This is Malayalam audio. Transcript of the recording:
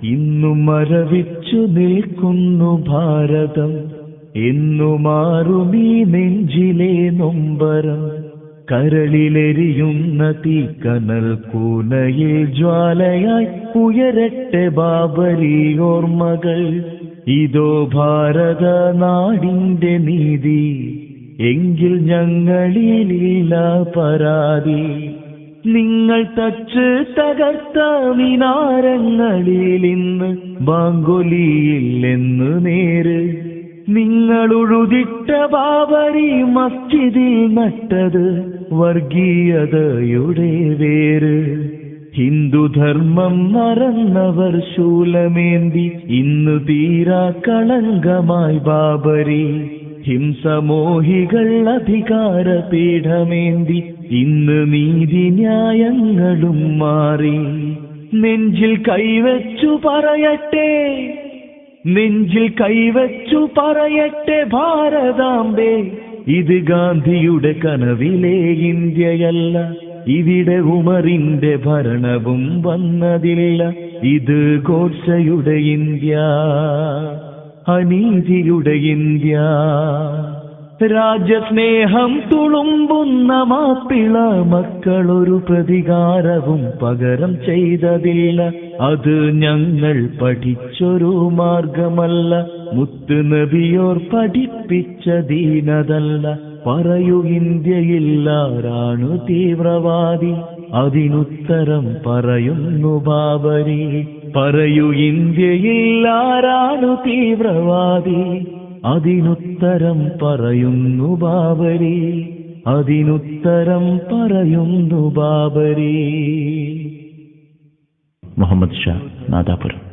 ഇന്നു മരവിച്ചു നിൽക്കുന്നു ഭാരതം, എന്നു മാറുമീ നെഞ്ചിലെ നൊമ്പരം. കരളിലെരിയുന്ന തീക്കനൽ കൂനയിൽ ജ്വാലയായി ഉയരട്ടെ ബാബരി ഓർമ്മകൾ. ഇതോ ഭാരത നാടിന്റെ നീതി, എങ്കിൽ ഞങ്ങളിലില്ല പരാതി. നിങ്ങൾ തച്ച് തകർത്ത മിനാരങ്ങളിൽ ഇന്ന് ബാങ്കൊലിയില്ലെന്ന് നേര്. നിങ്ങൾ ഉഴുതിട്ട ബാബരി മസ്ജിദിൽ നട്ടത് വർഗീയതയുടെ വേര്. ഹിന്ദുധർമ്മം മറന്നവർ ശൂലമേന്തി ഇന്ന് തീരാ കളങ്കമായി ബാബരി. ഹിംസമോഹികൾ അധികാര പീഠമേന്തി ഇന്ന് നീതി ന്യായങ്ങളും മാറി. നെഞ്ചിൽ കൈവച്ചു പറയട്ടെ, നെഞ്ചിൽ കൈവച്ചു പറയട്ടെ ഭാരതാംബേ, ഇത് ഗാന്ധിയുടെ കനവിലെ ഇന്ത്യയല്ല, ഇവിടെ ഉമറിന്റെ ഭരണവും വന്നതില്ല. ഇത് ഗോഡ്സെയുടെ ഇന്ത്യ, അനീതിയുടെ ഇന്ത്യ. രാജ്യസ്നേഹം തുളുമ്പുന്ന മാപ്പിള മക്കളൊരു പ്രതികാരവും പകരം ചെയ്തതില്ല. അത് ഞങ്ങൾ പഠിച്ചൊരു മാർഗമല്ല, മുത്ത് നബിയോർ പഠിപ്പിച്ച ദീനതല്ല. പറയൂ ഇന്ത്യയില്ലാരാണു തീവ്രവാദി, അതിനുത്തരം പറയുന്നു ബാബരി. പറയൂ ഇന്ത്യയില്ലാരാണു തീവ്രവാദി, അതിനുത്തരം പറയുന്നു ബാബരി. അതിനുത്തരം പറയുന്നു ബാബരി. മുഹമ്മദ് ഷാ, നാദാപുരം.